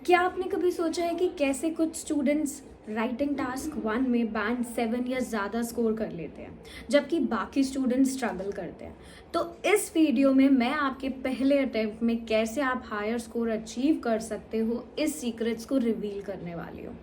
क्या आपने कभी सोचा है कि कैसे कुछ स्टूडेंट्स राइटिंग टास्क 1 में बैंड 7 या ज़्यादा स्कोर कर लेते हैं जबकि बाकी स्टूडेंट्स स्ट्रगल करते हैं। तो इस वीडियो में मैं आपके पहले अटेम्प्ट में कैसे आप हायर स्कोर अचीव कर सकते हो इस सीक्रेट्स को रिवील करने वाली हूँ।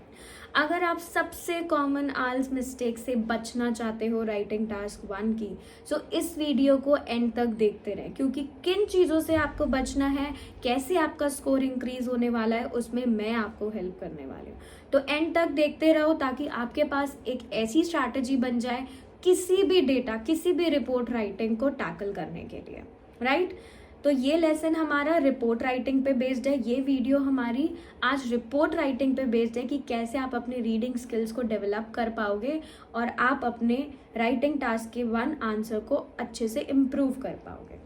अगर आप सबसे कॉमन आल्स मिस्टेक से बचना चाहते हो राइटिंग टास्क 1 की, तो इस वीडियो को एंड तक देखते रहें, क्योंकि किन चीज़ों से आपको बचना है, कैसे आपका स्कोर इंक्रीज होने वाला है, उसमें मैं आपको हेल्प करने वाली हूँ। तो एंड तक देखते रहो ताकि आपके पास एक ऐसी स्ट्रैटेजी बन जाए किसी भी डेटा, किसी भी रिपोर्ट राइटिंग को टैकल करने के लिए, राइट। तो ये लेसन हमारा रिपोर्ट राइटिंग पे बेस्ड है, ये वीडियो हमारी आज रिपोर्ट राइटिंग पे बेस्ड है कि कैसे आप अपने रीडिंग स्किल्स को डेवलप कर पाओगे और आप अपने राइटिंग टास्क के 1 आंसर को अच्छे से इम्प्रूव कर पाओगे।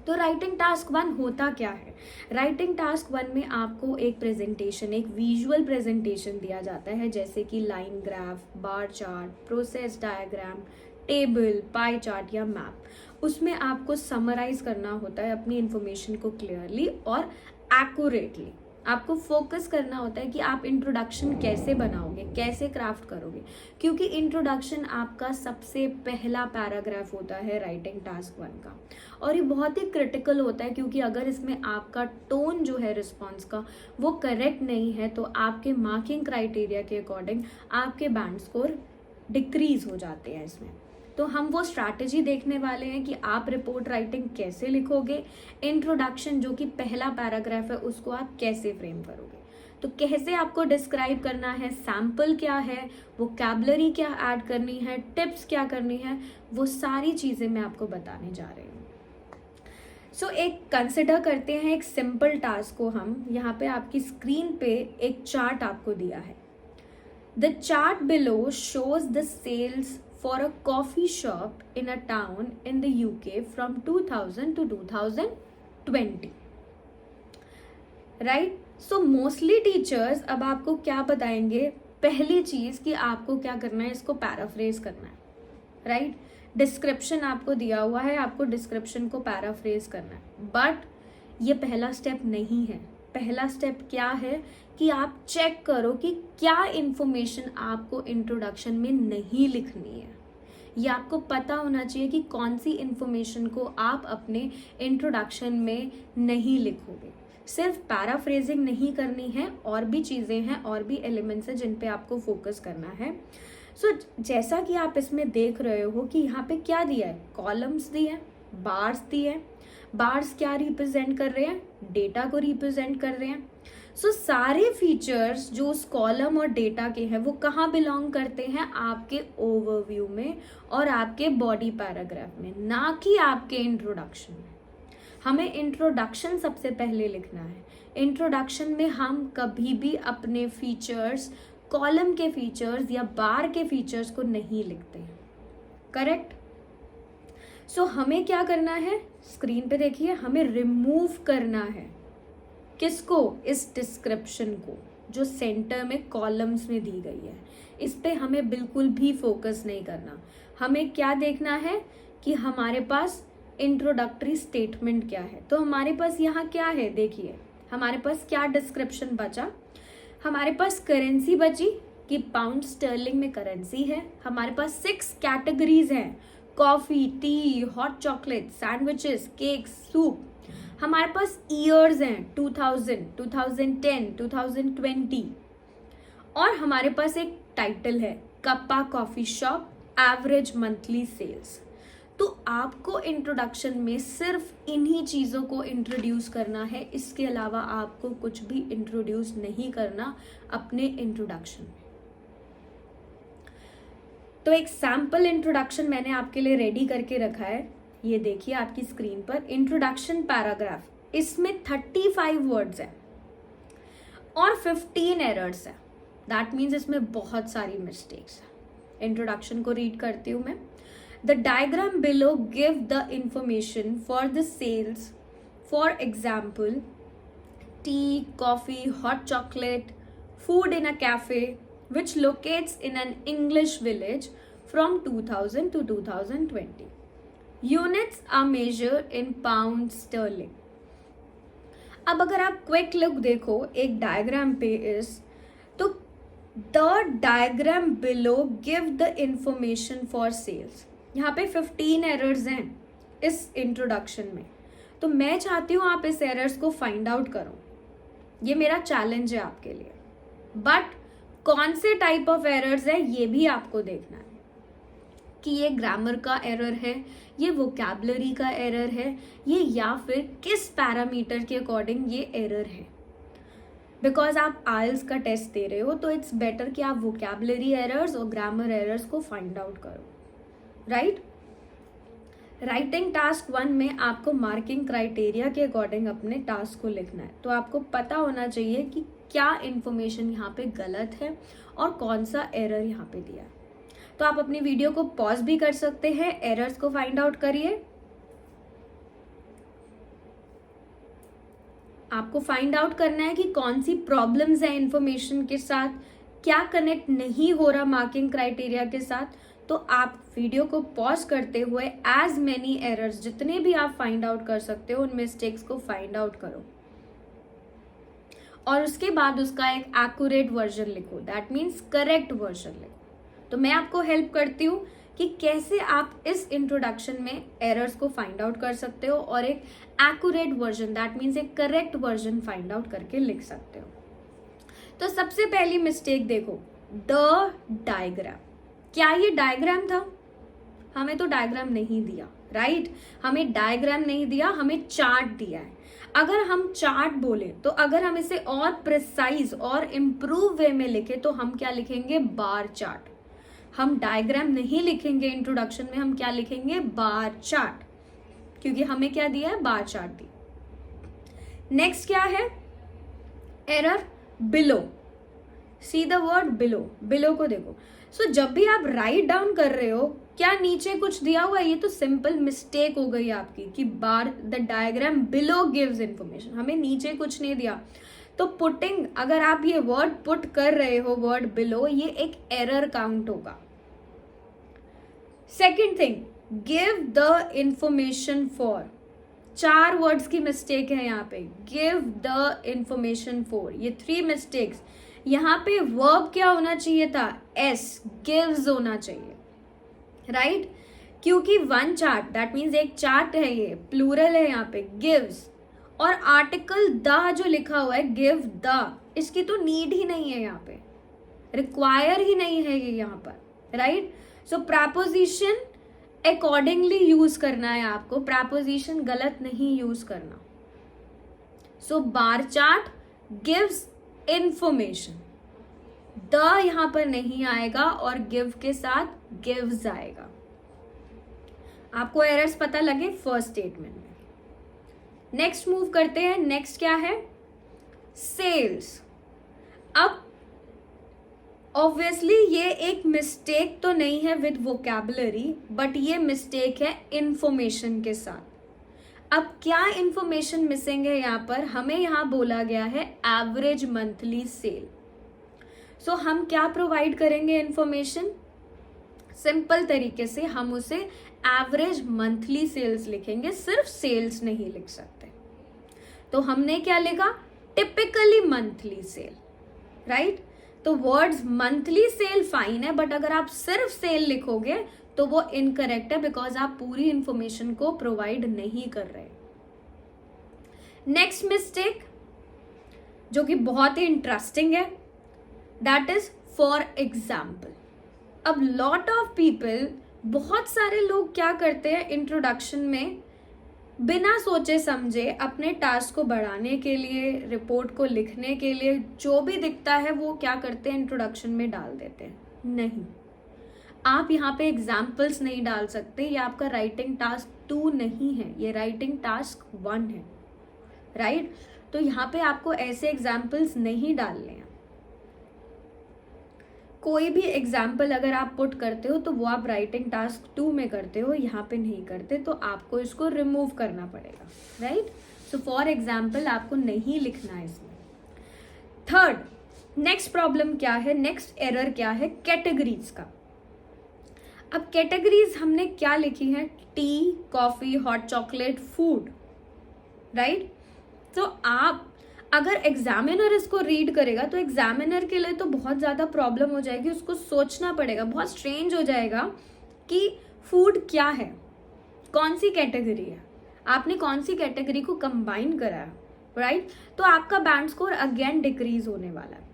तो राइटिंग टास्क 1 होता क्या है? राइटिंग टास्क 1 में आपको एक प्रेजेंटेशन, एक विजुअल प्रेजेंटेशन दिया जाता है, जैसे कि line graph, bar chart, process diagram, table, pie chart या मैप। उसमें आपको समराइज करना होता है अपनी इंफॉर्मेशन को क्लियरली और एक्यूरेटली। आपको फोकस करना होता है कि आप इंट्रोडक्शन कैसे बनाओगे, कैसे क्राफ्ट करोगे, क्योंकि इंट्रोडक्शन आपका सबसे पहला पैराग्राफ होता है राइटिंग टास्क 1 का। और ये बहुत ही क्रिटिकल होता है, क्योंकि अगर इसमें आपका टोन जो है रिस्पॉन्स का वो करेक्ट नहीं है तो आपके मार्किंग क्राइटेरिया के अकॉर्डिंग आपके बैंड स्कोर डिक्रीज हो जाते हैं इसमें। तो हम वो स्ट्रैटेजी देखने वाले हैं कि आप रिपोर्ट राइटिंग कैसे लिखोगे, इंट्रोडक्शन जो कि पहला पैराग्राफ है उसको आप कैसे फ्रेम करोगे, तो कैसे आपको डिस्क्राइब करना है, सैम्पल क्या है, वोकैबुलरी क्या ऐड करनी है, टिप्स क्या करनी है, वो सारी चीज़ें मैं आपको बताने जा रही हूँ। सो एक कंसिडर करते हैं एक सिंपल टास्क को। हम यहाँ पे आपकी स्क्रीन पे एक चार्ट आपको दिया है। The chart below shows the sales for a coffee shop in a town in the UK from 2000 to 2020, right? So mostly teachers अब आपको क्या बताएंगे, पहली चीज कि आपको क्या करना है, इसको पैराफ्रेज करना है, राइट। डिस्क्रिप्शन आपको दिया हुआ है, आपको डिस्क्रिप्शन को पैराफ्रेज करना है, बट ये पहला स्टेप नहीं है। पहला स्टेप क्या है कि आप चेक करो कि क्या इंफॉर्मेशन आपको इंट्रोडक्शन में नहीं लिखनी है। ये आपको पता होना चाहिए कि कौन सी इंफॉर्मेशन को आप अपने इंट्रोडक्शन में नहीं लिखोगे। सिर्फ पैराफ्रेजिंग नहीं करनी है, और भी चीज़ें हैं, और भी एलिमेंट्स हैं जिन पे आपको फोकस करना है। सो जैसा कि आप इसमें देख रहे हो कि यहाँ पे क्या दिया है, कॉलम्स दिए हैं, बार्स दिए हैं। बार्स क्या रिप्रेजेंट कर रहे हैं, डेटा को रिप्रेजेंट कर रहे हैं। सो सारे फीचर्स जो उस कॉलम और डेटा के हैं वो कहाँ बिलोंग करते हैं, आपके ओवरव्यू में और आपके बॉडी पैराग्राफ में, ना कि आपके इंट्रोडक्शन में। हमें इंट्रोडक्शन सबसे पहले लिखना है। इंट्रोडक्शन में हम कभी भी अपने फीचर्स, कॉलम के फीचर्स या बार के फीचर्स को नहीं लिखते हैं, करेक्ट। सो हमें क्या करना है, स्क्रीन पे देखिए, हमें रिमूव करना है किसको, इस डिस्क्रिप्शन को जो सेंटर में कॉलम्स में दी गई है। इस पे हमें बिल्कुल भी फोकस नहीं करना। हमें क्या देखना है कि हमारे पास इंट्रोडक्टरी स्टेटमेंट क्या है। तो हमारे पास यहाँ क्या है, देखिए हमारे पास क्या डिस्क्रिप्शन बचा। हमारे पास करेंसी बची कि पाउंड स्टर्लिंग में करेंसी है। हमारे पास 6 कैटेगरीज हैं, coffee, T, hot chocolate, sandwiches, cakes, soup. हमारे पास ईयर्स हैं 2000, 2010, 2020, और हमारे पास एक टाइटल है, Kappa coffee shop, average monthly sales. तो आपको इंट्रोडक्शन में सिर्फ इन्हीं चीज़ों को इंट्रोड्यूस करना है, इसके अलावा आपको कुछ भी इंट्रोड्यूस नहीं करना अपने इंट्रोडक्शन में। तो एक सैम्पल इंट्रोडक्शन मैंने आपके लिए रेडी करके रखा है, ये देखिए आपकी स्क्रीन पर। इंट्रोडक्शन पैराग्राफ, इसमें 35 वर्ड्स हैं और 15 एरर्स हैं। दैट मीन्स इसमें बहुत सारी मिस्टेक्स हैं। इंट्रोडक्शन को रीड करती हूँ मैं। The diagram below give the information for the sales, for example tea, coffee, hot chocolate, food in a cafe which locates in an English village from 2000 to 2020. Units are measured in pounds sterling. अब अगर आप quick look देखो एक diagram पे तो the diagram below give the information for sales. यहाँ पे 15 errors हैं इस इंट्रोडक्शन में, तो मैं चाहती हूँ आप इस एरर्स को फाइंड आउट करो। ये मेरा चैलेंज है आपके लिए। बट कौन से टाइप ऑफ एरर्स है ये भी आपको देखना है कि ये ग्रामर का एरर है, ये वोकैबुलरी का एरर है, ये या फिर किस पैरामीटर के अकॉर्डिंग ये एरर है। बिकॉज आप आइल्स का टेस्ट दे रहे हो तो इट्स बेटर कि आप वोकैबुलरी एरर्स और ग्रामर एरर्स को फाइंड आउट करो, राइट। राइटिंग टास्क 1 में आपको मार्किंग क्राइटेरिया के अकॉर्डिंग अपने टास्क को लिखना है। तो आपको पता होना चाहिए कि क्या इंफॉर्मेशन यहाँ पे गलत है और कौन सा एरर यहाँ पे दिया है। तो आप अपनी वीडियो को पॉज भी कर सकते हैं, एरर्स को फाइंड आउट करिए। आपको फाइंड आउट करना है कि कौन सी प्रॉब्लम्स है इंफॉर्मेशन के साथ, क्या कनेक्ट नहीं हो रहा मार्किंग क्राइटेरिया के साथ। तो आप वीडियो को पॉज करते हुए एज मेनी एरर्स जितने भी आप फाइंड आउट कर सकते हो उन मिस्टेक्स को फाइंड आउट करो और उसके बाद उसका एक एक्यूरेट वर्जन लिखो, दैट मीन्स करेक्ट वर्जन लिखो। तो मैं आपको हेल्प करती हूँ कि कैसे आप इस इंट्रोडक्शन में एरर्स को फाइंड आउट कर सकते हो और एक एक्यूरेट वर्जन, दैट मीन्स एक करेक्ट वर्जन फाइंड आउट करके लिख सकते हो। तो सबसे पहली मिस्टेक देखो, द डायग्राम। क्या ये डायग्राम था? हमें तो डायग्राम नहीं दिया, राइट। हमें डायग्राम नहीं दिया, हमें चार्ट दिया है। अगर हम चार्ट बोले तो अगर हम इसे और प्रिसाइज और इम्प्रूव वे में लिखे तो हम क्या लिखेंगे? Bar chart. हम डायग्राम नहीं लिखेंगे इंट्रोडक्शन में, हम क्या लिखेंगे? बार चार्ट, क्योंकि हमें क्या दिया है? बार चार्ट दी। नेक्स्ट क्या है? Error below. See the word below. Below को देखो। जब भी आप राइट डाउन कर रहे हो, क्या नीचे कुछ दिया हुआ है? ये तो सिंपल मिस्टेक हो गई आपकी कि bar the diagram below gives information, हमें नीचे कुछ नहीं दिया। तो पुटिंग, अगर आप ये वर्ड पुट कर रहे हो वर्ड बिलो, ये एक एरर काउंट होगा। Second thing, give the information for. 4 words की मिस्टेक है यहाँ पे। गिव द इंफॉर्मेशन फॉर, ये 3 मिस्टेक्स। यहाँ पे वर्ब क्या होना चाहिए था? एस, गिव्स होना चाहिए, राइट। क्योंकि 1 चार्ट, दैट मीन्स एक चार्ट है, ये प्लूरल है यहाँ पे, गिव्स। और आर्टिकल द जो लिखा हुआ है, गिव द, इसकी तो नीड ही नहीं है यहाँ पे, रिक्वायर ही नहीं है ये यहाँ पर, right. So preposition accordingly use करना है आपको, प्रपोजिशन गलत नहीं यूज करना। So bar chart gives information, the यहां पर नहीं आएगा और गिव के साथ गिव्स आएगा। आपको एरर्स पता लगे फर्स्ट स्टेटमेंट में। नेक्स्ट मूव करते हैं। नेक्स्ट क्या है? सेल्स। अब ऑब्वियसली ये एक मिस्टेक तो नहीं है विद वोकैबुलरी, बट ये मिस्टेक है इंफॉर्मेशन के साथ। अब क्या इंफॉर्मेशन मिसिंग है यहाँ पर? हमें यहाँ बोला गया है एवरेज मंथली सेल। सो हम क्या प्रोवाइड करेंगे इंफॉर्मेशन? सिंपल तरीके से हम उसे एवरेज मंथली सेल्स लिखेंगे, सिर्फ सेल्स नहीं लिख सकते। तो हमने क्या लिखा? Typically monthly cell, right. तो वर्ड्स मंथली सेल फाइन है, बट अगर आप सिर्फ सेल लिखोगे तो वो इनकरेक्ट है, बिकॉज आप पूरी इंफॉर्मेशन को प्रोवाइड नहीं कर रहे। नेक्स्ट मिस्टेक जो कि बहुत ही इंटरेस्टिंग है, दैट इज फॉर एग्जाम्पल। अब लॉट ऑफ पीपल, बहुत सारे लोग क्या करते हैं इंट्रोडक्शन में, बिना सोचे समझे अपने टास्क को बढ़ाने के लिए, रिपोर्ट को लिखने के लिए, जो भी दिखता है वो क्या करते हैं इंट्रोडक्शन में डाल देते हैं। नहीं, आप यहाँ पे एग्जाम्पल्स नहीं डाल सकते। ये आपका राइटिंग टास्क 2 नहीं है, ये राइटिंग टास्क 1 है, राइट। तो यहाँ पे आपको ऐसे एग्जाम्पल्स नहीं डालने हैं। कोई भी एग्जाम्पल अगर आप पुट करते हो तो वो आप राइटिंग टास्क 2 में करते हो, यहाँ पे नहीं करते, तो आपको इसको रिमूव करना पड़ेगा, राइट। सो फॉर एग्जाम्पल आपको नहीं लिखना है इसमें। थर्ड, नेक्स्ट प्रॉब्लम क्या है? नेक्स्ट एरर क्या है? कैटेगरीज का। अब कैटेगरीज हमने क्या लिखी है? T, coffee, hot chocolate, food, right. तो आप अगर एग्जामिनर इसको रीड करेगा तो एग्जामिनर के लिए तो बहुत ज़्यादा प्रॉब्लम हो जाएगी, उसको सोचना पड़ेगा, बहुत स्ट्रेंज हो जाएगा कि फूड क्या है, कौन सी कैटेगरी है, आपने कौन सी कैटेगरी को कंबाइन करा है, राइट? तो आपका बैंड स्कोर अगेन डिक्रीज होने वाला है।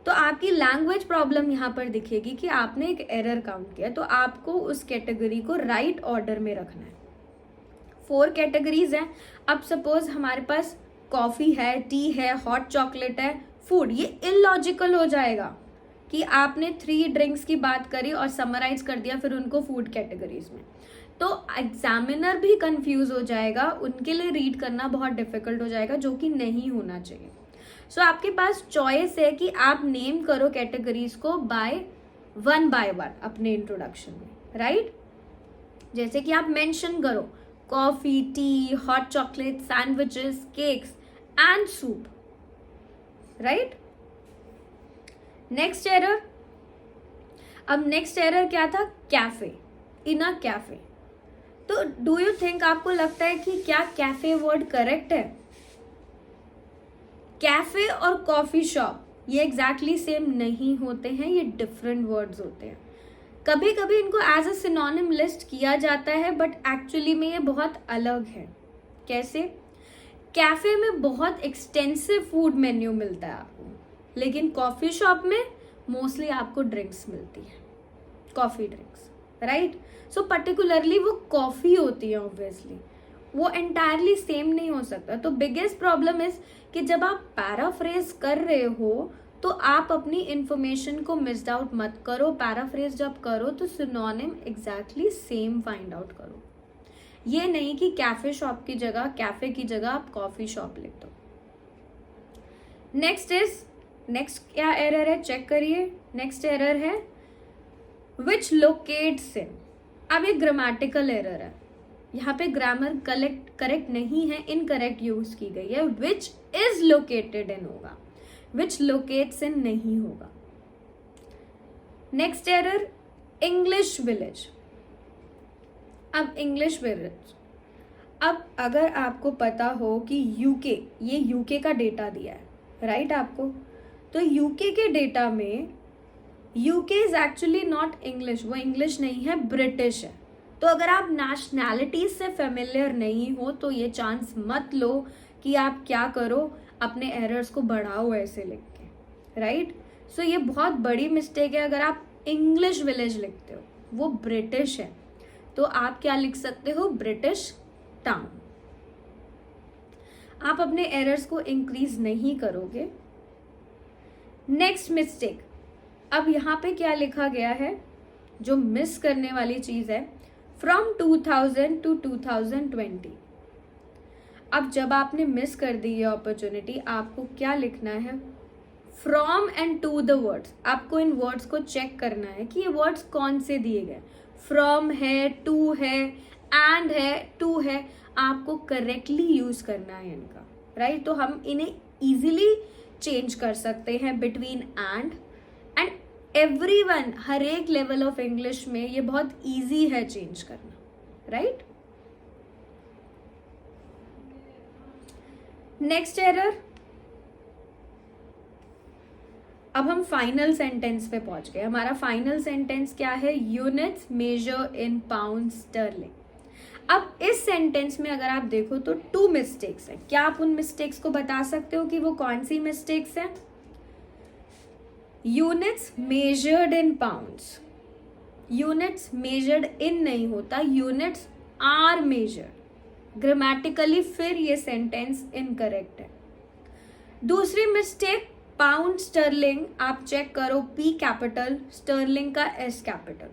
तो आपकी लैंग्वेज प्रॉब्लम यहाँ पर दिखेगी कि आपने एक एरर काउंट किया, तो आपको उस कैटेगरी को राइट ऑर्डर में रखना है। 4 कैटेगरीज हैं। अब सपोज हमारे पास कॉफ़ी है, टी है, हॉट चॉकलेट है, फूड, ये इलॉजिकल हो जाएगा कि आपने 3 ड्रिंक्स की बात करी और समराइज कर दिया फिर उनको फूड कैटेगरीज में। तो एग्जामिनर भी कंफ्यूज हो जाएगा, उनके लिए रीड करना बहुत डिफिकल्ट हो जाएगा, जो कि नहीं होना चाहिए। सो आपके पास चॉइस है कि आप नेम करो कैटेगरीज को वन बाय वन अपने इंट्रोडक्शन में, राइट? जैसे कि आप मेंशन करो coffee, T, hot chocolate, sandwiches, cakes and soup, right? Next error, अब नेक्स्ट एरर क्या था? Cafe, in a cafe. तो डू यू थिंक, आपको लगता है कि क्या कैफे वर्ड करेक्ट है? कैफे और कॉफी शॉप ये एग्जैक्टली सेम नहीं होते हैं, ये डिफरेंट वर्ड्स होते हैं। कभी कभी इनको एज अ सिनोनिम लिस्ट किया जाता है, बट एक्चुअली में ये बहुत अलग है। कैसे? कैफे में बहुत एक्सटेंसिव फूड मेन्यू मिलता है आपको, लेकिन कॉफी शॉप में मोस्टली आपको ड्रिंक्स मिलती है, coffee drinks, right? So particularly वो कॉफी होती है, ऑब्वियसली वो एंटायरली सेम नहीं हो सकता। तो बिगेस्ट प्रॉब्लम इज कि जब आप पैराफ्रेज कर रहे हो तो आप अपनी इंफॉर्मेशन को मिस्ड आउट मत करो। पैराफ्रेज जब करो तो synonym exactly same find out करो। ये नहीं कि कैफे शॉप की जगह, कैफे की जगह आप कॉफी शॉप लिख दो। नेक्स्ट क्या एरर है, चेक करिए। नेक्स्ट एरर है विच लोकेट्स इन। अब ये ग्रामेटिकल एरर है, यहाँ पे ग्रामर करेक्ट नहीं है, इनकरेक्ट यूज की गई है। विच इज लोकेटेड इन होगा, विच लोकेट्स इन नहीं होगा। Next error English village. अब इंग्लिश विलेज, अब अगर आपको पता हो कि यूके, ये यूके का डेटा दिया है, राइट आपको, तो यूके के डेटा में UK is actually not English, वो इंग्लिश नहीं है, ब्रिटिश है। तो अगर आप नेशनैलिटी से फेमिलियर नहीं हो तो ये चांस मत लो कि आप क्या करो, अपने एरर्स को बढ़ाओ ऐसे लिख के, राइट? सो ये बहुत बड़ी मिस्टेक है। अगर आप इंग्लिश विलेज लिखते हो, वो ब्रिटिश है, तो आप क्या लिख सकते हो? British town. आप अपने एरर्स को इंक्रीज नहीं करोगे। नेक्स्ट मिस्टेक, अब यहाँ पे क्या लिखा गया है, जो मिस करने वाली चीज है, फ्रॉम 2000 to 2020। अब जब आपने मिस कर दी ये अपॉर्चुनिटी, आपको क्या लिखना है? From and to the words. आपको इन वर्ड्स को चेक करना है कि ये वर्ड्स कौन से दिए गए। फ्रॉम है, टू है, एंड है, टू है, आपको करेक्टली यूज करना है इनका, राइट? तो हम इन्हें इजीली चेंज कर सकते हैं बिटवीन एंड एवरीवन। हर एक लेवल ऑफ इंग्लिश में ये बहुत इजी है चेंज करना, राइट? नेक्स्ट एरर, अब हम फाइनल सेंटेंस पे पहुंच गए। हमारा फाइनल सेंटेंस क्या है? Units measure in pound sterling. अब इस सेंटेंस में अगर आप देखो तो 2 मिस्टेक्स हैं। क्या आप उन मिस्टेक्स को बता सकते हो कि वो कौन सी मिस्टेक्स हैं? Units measured in pounds, units measured in नहीं होता, यूनिट्स आर मेजर्ड। ग्रामेटिकली फिर ये सेंटेंस इनकरेक्ट है। दूसरी मिस्टेक, पाउंड स्टर्लिंग, आप चेक करो, पी कैपिटल, स्टर्लिंग का एस कैपिटल।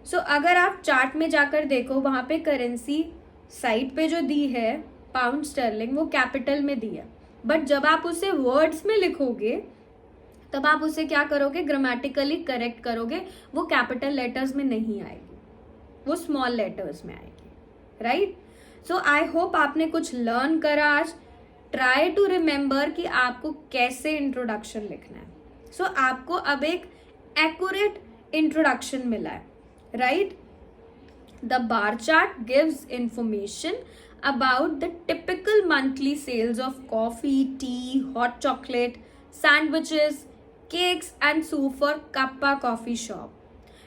सो अगर आप चार्ट में जाकर देखो, वहां पे करेंसी साइड पे जो दी है पाउंड स्टर्लिंग, वो कैपिटल में दी है, बट जब आप उसे वर्ड्स में लिखोगे तब आप उसे क्या करोगे? ग्रामेटिकली करेक्ट करोगे, वो कैपिटल लेटर्स में नहीं आएगी, वो स्मॉल लेटर्स में आएगी, राइट? सो आई होप आपने कुछ लर्न करा आज। ट्राई टू रिमेंबर कि आपको कैसे इंट्रोडक्शन लिखना है। सो आपको अब एक एक्यूरेट इंट्रोडक्शन मिला है, right? The bar chart gives information about the typical monthly sales of coffee, tea, hot chocolate, sandwiches, cakes and soup for Kappa Coffee Shop,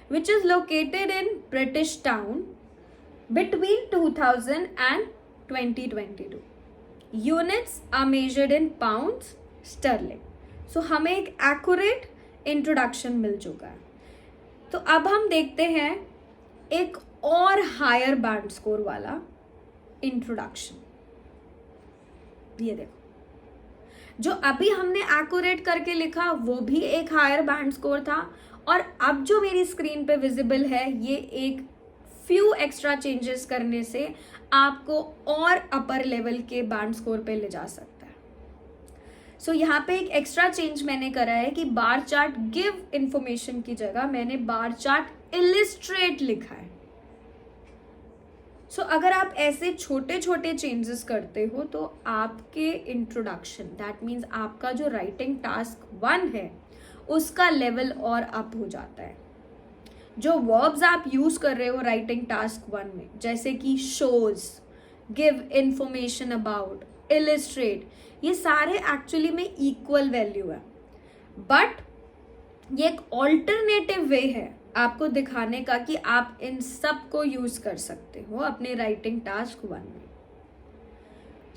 which is located in British Town between 2000 and 2022. Units are measured in pounds sterling. So हमें एक accurate introduction मिल चुका है. तो अब हम देखते हैं एक और हायर बैंड स्कोर वाला इंट्रोडक्शन. ये देखो, जो अभी हमने एक्यूरेट करके लिखा वो भी एक हायर बैंड स्कोर था, और अब जो मेरी स्क्रीन पे विजिबल है ये एक फ्यू एक्स्ट्रा चेंजेस करने से आपको और अपर लेवल के बैंड स्कोर पे ले जा सकता है. सो यहाँ पे एक एक्स्ट्रा चेंज मैंने करा है कि बार चार्ट गिव इंफॉर्मेशन की जगह मैंने बार चार्ट इलिस्ट्रेट लिखा है. सो अगर आप ऐसे छोटे छोटे चेंजेस करते हो तो आपके इंट्रोडक्शन, दैट मीन्स आपका जो राइटिंग टास्क 1 है उसका लेवल और अप हो जाता है. जो वर्ब्स आप यूज कर रहे हो राइटिंग टास्क 1 में, जैसे कि shows, give information about, illustrate, ये सारे एक्चुअली में इक्वल वैल्यू है, बट ये एक ऑल्टरनेटिव वे है आपको दिखाने का कि आप इन सब को यूज कर सकते हो अपने राइटिंग टास्क 1 में.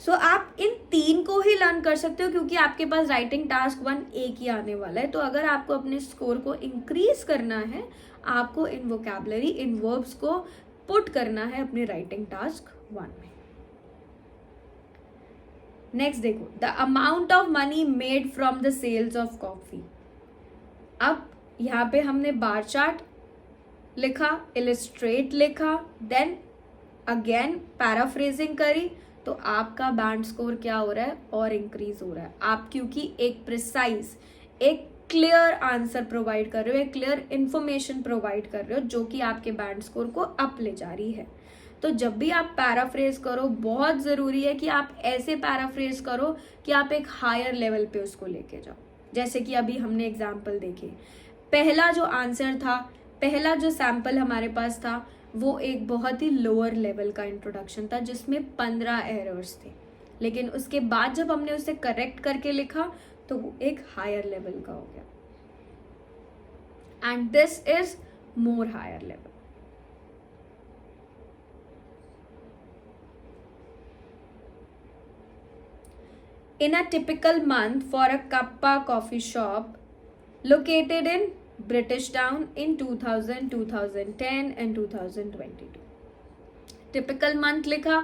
सो आप इन 3 को ही लर्न कर सकते हो क्योंकि आपके पास राइटिंग टास्क 1 एक ही आने वाला है. तो अगर आपको अपने स्कोर को इंक्रीज करना है, आपको इन वोकैबुलरी, इन वर्ब्स को पुट करना है अपने राइटिंग टास्क 1 में. नेक्स्ट देखो, the amount of money made from the sales of coffee. अब यहाँ पे हमने बार चार्ट लिखा, इलिस्ट्रेट लिखा, देन अगेन पैराफ्रेजिंग करी, तो आपका बैंड स्कोर क्या हो रहा है और इंक्रीज हो रहा है. आप क्योंकि एक प्रिसाइज, एक क्लियर आंसर प्रोवाइड कर रहे हो, एक क्लियर इंफॉर्मेशन प्रोवाइड कर रहे हो जो कि आपके बैंड स्कोर को अप ले जा रही है. तो जब भी आप पैराफ्रेज करो, बहुत ज़रूरी है कि आप ऐसे पैराफ्रेज करो कि आप एक हायर लेवल पे उसको लेके जाओ. जैसे कि अभी हमने एग्जाम्पल देखे, पहला जो आंसर था, पहला जो सैम्पल हमारे पास था, वो एक बहुत ही लोअर लेवल का इंट्रोडक्शन था जिसमें 15 एरर्स थे, लेकिन उसके बाद जब हमने उसे करेक्ट करके लिखा तो वो एक हायर लेवल का हो गया. And this is more higher level. In a typical month for a Kappa coffee shop located in British Town in 2000, 2010 and 2022. Typical month लिखा,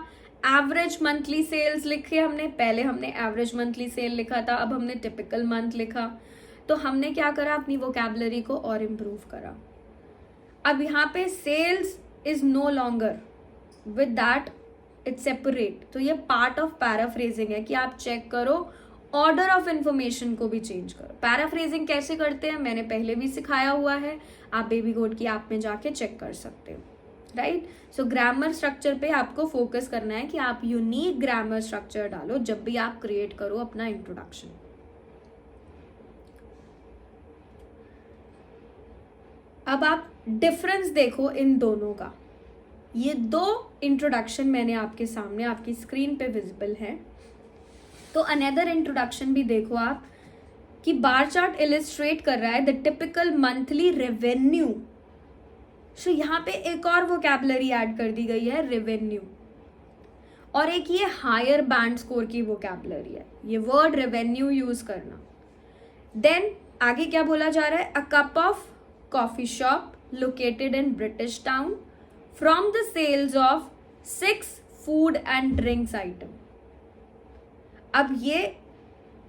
एवरेज मंथली सेल्स लिखे हमने. पहले हमने एवरेज मंथली सेल लिखा था, अब हमने टिपिकल मंथ लिखा. तो हमने क्या करा, अपनी वोकैबुलरी को और इम्प्रूव करा. अब यहाँ पे sales is no longer, with that it's separate. तो ये पार्ट ऑफ पैराफ्रेजिंग है कि आप चेक करो, ऑर्डर ऑफ इंफॉर्मेशन को भी चेंज करो. पैराफ्रेजिंग कैसे करते हैं मैंने पहले भी सिखाया हुआ है, आप बेबी कोड की ऐप में जाके चेक कर सकते हो. राइट. सो ग्रामर स्ट्रक्चर पे आपको फोकस करना है कि आप यूनिक ग्रामर स्ट्रक्चर डालो जब भी आप क्रिएट करो अपना इंट्रोडक्शन. अब आप डिफरेंस देखो इन दोनों का. ये 2 इंट्रोडक्शन मैंने आपके सामने आपकी स्क्रीन पे विजिबल है. तो अनदर इंट्रोडक्शन भी देखो आप कि बार चार्ट इलिस्ट्रेट कर रहा है द टिपिकल मंथली रेवेन्यू. सो यहाँ पे एक और वोकैबुलरी ऐड कर दी गई है, रेवेन्यू, और एक ये हायर बैंड स्कोर की वोकैबुलरी है, ये वर्ड रेवेन्यू यूज करना. देन आगे क्या बोला जा रहा है, a cup of coffee shop located in British town from the sales of 6 food and drinks item. अब ये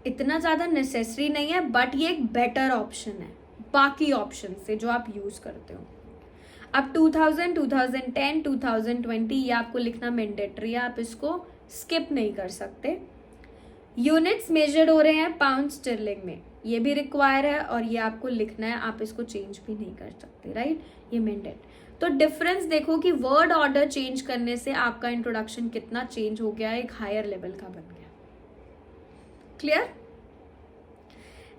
इतना ज़्यादा नेसेसरी नहीं है, बट ये एक बेटर ऑप्शन है बाकी ऑप्शन से जो आप यूज़ करते हो. अब 2000, 2010, 2020 ये आपको लिखना मैंडेटरी है, आप इसको स्किप नहीं कर सकते. यूनिट्स मेजर्ड हो रहे हैं पाउंड स्टर्लिंग में, ये भी रिक्वायर है और ये आपको लिखना है, आप इसको चेंज भी नहीं कर सकते. राइट, ये मैंडेट. तो डिफरेंस देखो कि वर्ड ऑर्डर चेंज करने से आपका इंट्रोडक्शन कितना चेंज हो गया, एक हायर लेवल का बन गया. क्लियर.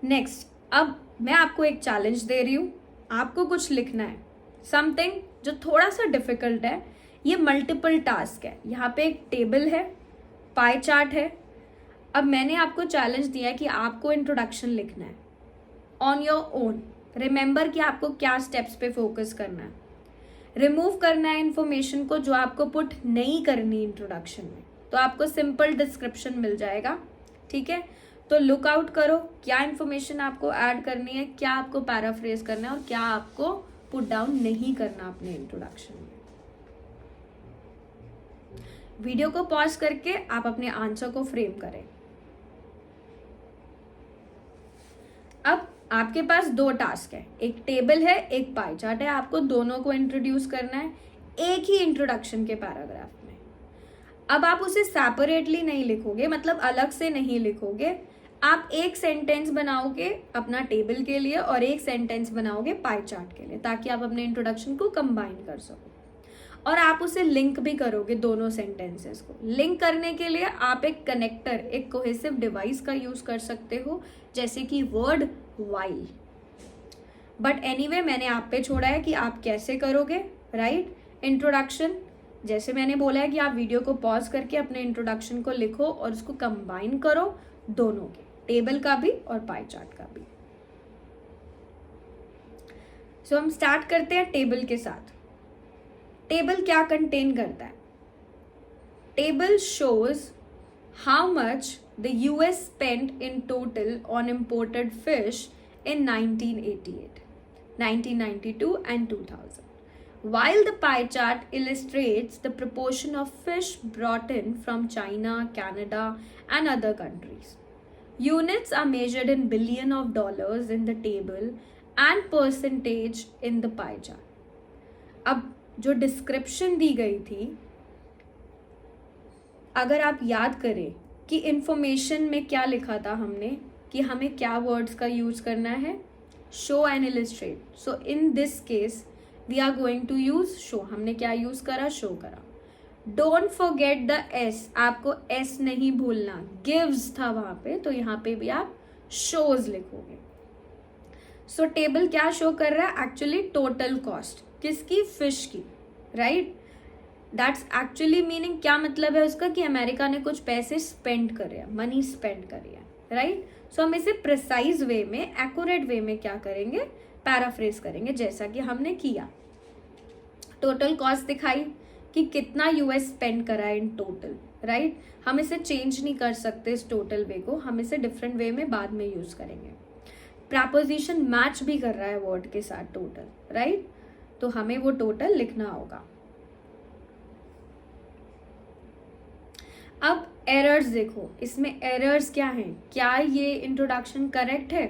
नेक्स्ट, अब मैं आपको एक चैलेंज दे रही हूं, आपको कुछ लिखना है, समथिंग जो थोड़ा सा डिफिकल्ट है. ये मल्टीपल टास्क है। यहाँ पे एक टेबल है, पाई चार्ट है। अब मैंने आपको चैलेंज दिया है कि आपको इंट्रोडक्शन लिखना है ऑन योर ओन। रिमेंबर कि आपको क्या स्टेप्स पे फोकस करना है। रिमूव करना है इन्फॉर्मेशन को जो आपको पुट नहीं करनी इंट्रोडक्शन में, तो आपको सिंपल डिस्क्रिप्शन मिल जाएगा। ठीक है, तो लुक आउट करो क्या इन्फॉर्मेशन आपको ऐड करनी है, क्या आपको पैराफ्रेज करना है और क्या आपको पुट डाउन नहीं करना अपने इंट्रोडक्शन में। वीडियो को पॉज करके आप अपने आंसर को फ्रेम करें। अब आपके पास दो टास्क है, एक टेबल है, एक पाई चार्ट है। आपको दोनों को इंट्रोड्यूस करना है एक ही इंट्रोडक्शन के पैराग्राफ में। अब आप उसे सेपरेटली नहीं लिखोगे, मतलब अलग से नहीं लिखोगे। आप एक सेंटेंस बनाओगे अपना टेबल के लिए और एक सेंटेंस बनाओगे पाई चार्ट के लिए, ताकि आप अपने इंट्रोडक्शन को कंबाइन कर सको। और आप उसे लिंक भी करोगे दोनों सेंटेंसेस को। लिंक करने के लिए आप एक कनेक्टर, एक कोहेसिव डिवाइस का यूज कर सकते हो, जैसे कि वर्ड वाइल। बट एनीवे मैंने आप पे छोड़ा है कि आप कैसे करोगे। राइट, इंट्रोडक्शन जैसे मैंने बोला है कि आप वीडियो को पॉज करके अपने इंट्रोडक्शन को लिखो और उसको कंबाइन करो दोनों के, टेबल का भी और पाई चार्ट का भी। सो हम स्टार्ट करते हैं टेबल के साथ। टेबल क्या कंटेन करता है? Table shows how much the US spent in total on imported fish in 1988, 1992 and 2000, while the pie chart illustrates the proportion of fish brought in from China, Canada and other countries. Units are measured in billion of dollars in the table and percentage in the pie chart. अब जो description दी गई थी, अगर आप याद करें कि information में क्या लिखा था हमने, कि हमें क्या वर्ड्स का यूज करना है, show and illustrate. So in this case we are going to use show. हमने क्या यूज करा? शो करा। डोंट फॉरगेट द एस, आपको एस नहीं भूलना, गिव्स था वहां पे, तो यहाँ पे भी आप शोज लिखोगे। सो टेबल क्या शो कर रहा है? एक्चुअली टोटल कॉस्ट, किसकी? फिश की। राइट, दैट्स एक्चुअली मीनिंग, क्या मतलब है उसका? कि अमेरिका ने कुछ पैसे स्पेंड करे, मनी स्पेंड करी है। राइट, सो हम इसे प्रिसाइज वे में, एक्यूरेट वे में क्या करेंगे? पैराफ्रेज करेंगे, जैसा कि हमने किया। टोटल कॉस्ट दिखाई कि कितना यूएस स्पेंड करा है इन टोटल। राइट, हम इसे चेंज नहीं कर सकते इस टोटल वे को, हम इसे डिफरेंट वे में बाद में यूज करेंगे। प्रपोजिशन मैच भी कर रहा है वर्ड के साथ टोटल। राइट, तो हमें वो टोटल लिखना होगा। अब एरर्स देखो, इसमें एरर्स क्या हैं? क्या ये इंट्रोडक्शन करेक्ट है?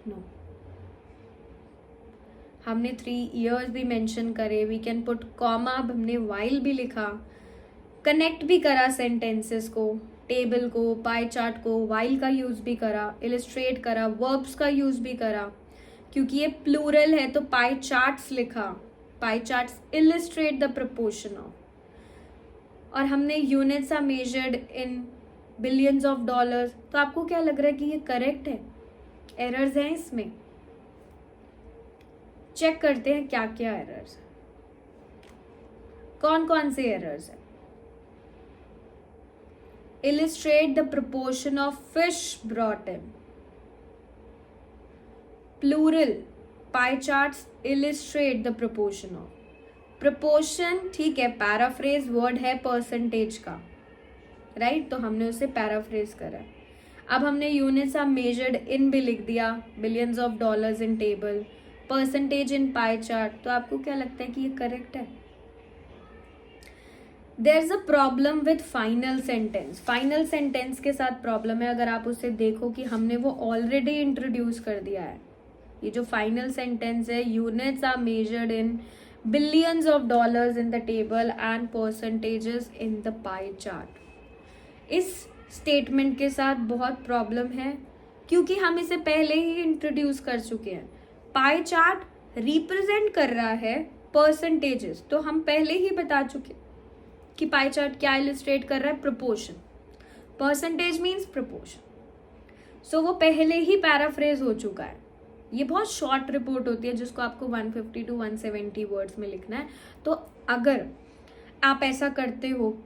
नो। हमने 3 years भी मेंशन करे, वी कैन पुट कॉमा, हमने वाइल भी लिखा, कनेक्ट भी करा सेंटेंसेस को, टेबल को, पाई चार्ट को, वाइल का यूज भी करा, इलिस्ट्रेट करा, वर्ब्स का यूज भी करा। क्योंकि ये प्लूरल है तो पाई चार्ट्स लिखा, pie charts illustrate the proportion of. और हमने units are measured in billions of dollars. तो आपको क्या लग रहा है कि ये करेक्ट है? एरर्स हैं इसमें? चेक करते हैं क्या क्या एरर्स है, कौन कौन से एरर्स है। Illustrate the proportion of fish brought in, plural, pie charts illustrate the proportion of. Proportion ठीक है, पैराफ्रेज वर्ड है परसेंटेज का। राइट, तो हमने उसे पैराफ्रेज करा। अब हमने यूनिट्स आर मेजर्ड इन भी लिख दिया, billions of dollars in table, percentage in pie chart. तो आपको क्या लगता है कि ये करेक्ट है? There is a problem with final sentence. Final sentence के साथ प्रॉब्लम है। अगर आप उसे देखो कि हमने वो ऑलरेडी इंट्रोड्यूस कर दिया है। ये जो फाइनल सेंटेंस है, units are measured in billions of dollars in the table and percentages in the pie chart, इस स्टेटमेंट के साथ बहुत प्रॉब्लम है क्योंकि हम इसे पहले ही इंट्रोड्यूस कर चुके हैं। पाई चार्ट रिप्रेजेंट कर रहा है परसेंटेजेस, तो हम पहले ही बता चुके कि पाई चार्ट क्या इलिस्ट्रेट कर रहा है? Proportion. Percentage means proportion. So वो पहले ही पैराफ्रेज हो चुका है। ये बहुत शॉर्ट रिपोर्ट होती है जिसको आपको 150 to 170 वर्ड्स में लिखना है। तो अगर आप ऐसा करते हो,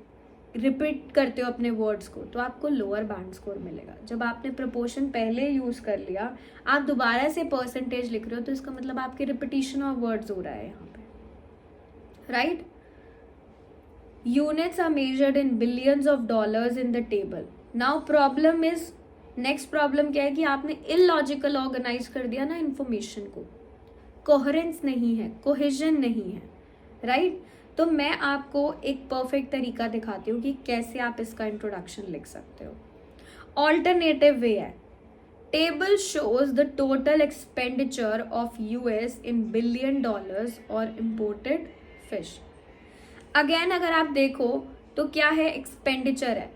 रिपीट करते हो अपने वर्ड्स को, तो आपको लोअर बैंड स्कोर मिलेगा। जब आपने प्रपोर्शन पहले यूज कर लिया, आप दोबारा से परसेंटेज लिख रहे हो, तो इसका मतलब आपके रिपीटिशन ऑफ वर्ड्स हो रहा है यहाँ पे, right. Units are measured in billions of dollars in the table. Now problem is, next problem क्या है कि आपने इलॉजिकल ऑर्गेनाइज कर दिया ना इंफॉर्मेशन को, कोहेरेंस नहीं है, कोहेजन नहीं है, राइट। तो मैं आपको एक परफेक्ट तरीका दिखाती हूँ कि कैसे आप इसका इंट्रोडक्शन लिख सकते हो। ऑल्टरनेटिव वे है, table shows the total expenditure of US in billion dollars और इम्पोर्टेड फिश। अगेन अगर आप देखो तो क्या है, एक्सपेंडिचर है,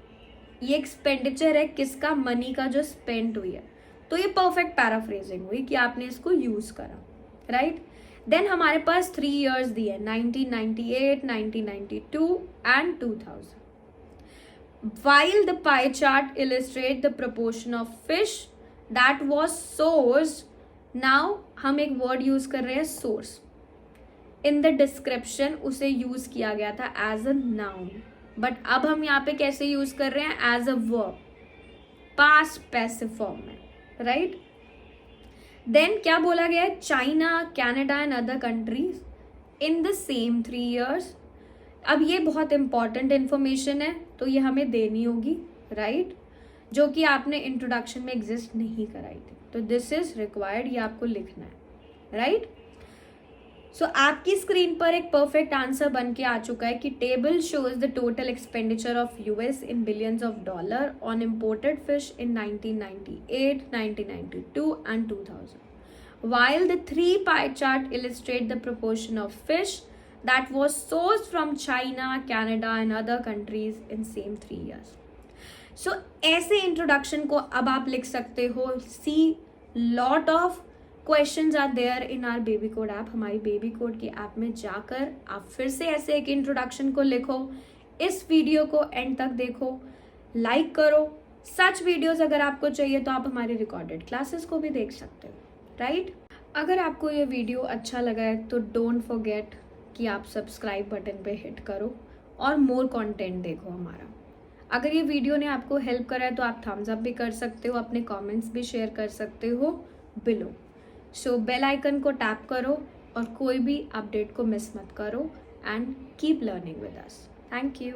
ये एक्सपेंडिचर है किसका, मनी का जो स्पेंड हुई है। तो ये परफेक्ट पैराफ्रेजिंग हुई कि आपने इसको यूज करा, राइट। देन हमारे पास 3 years दिए, 1998, 1992 and 2000. While the pie chart illustrate the proportion of fish that was sourced, now हम एक word यूज कर रहे हैं source. In the description उसे यूज किया गया था as a noun, but अब हम यहाँ पे कैसे यूज कर रहे हैं, as a verb, past passive form में, right? देन क्या बोला गया है, China, Canada and other countries in the same 3 years. अब ये बहुत इंपॉर्टेंट इंफॉर्मेशन है, तो ये हमें देनी होगी, राइट, जो कि आपने इंट्रोडक्शन में एग्जिस्ट नहीं कराई थी, तो दिस इज रिक्वायर्ड, ये आपको लिखना है, राइट। सो आपकी स्क्रीन पर एक परफेक्ट आंसर बन के आ चुका है कि table shows the total expenditure of US in billions of dollar on imported fish in 1998, 1992 and 2000. While the 3 pie chart illustrate the proportion of fish that was sourced from China, Canada and other countries in same 3 years. So ऐसे introduction को अब आप लिख सकते हो। See lot of questions are there in our baby code app. हमारी baby code की app में जाकर आप फिर से ऐसे एक इंट्रोडक्शन को लिखो, इस वीडियो को एंड तक देखो, लाइक करो। सच वीडियोस अगर आपको चाहिए तो आप हमारी रिकॉर्डेड क्लासेस को भी देख सकते हो, राइट। अगर आपको ये वीडियो अच्छा लगा है तो डोंट फॉरगेट कि आप सब्सक्राइब बटन पे हिट करो और मोर कंटेंट देखो हमारा। अगर ये वीडियो ने आपको हेल्प करा है तो आप थम्स अप भी कर सकते हो, अपने कमेंट्स भी शेयर कर सकते हो बिलो। सो बेल आइकन को टैप करो और कोई भी अपडेट को मिस मत करो and keep learning with us. Thank you.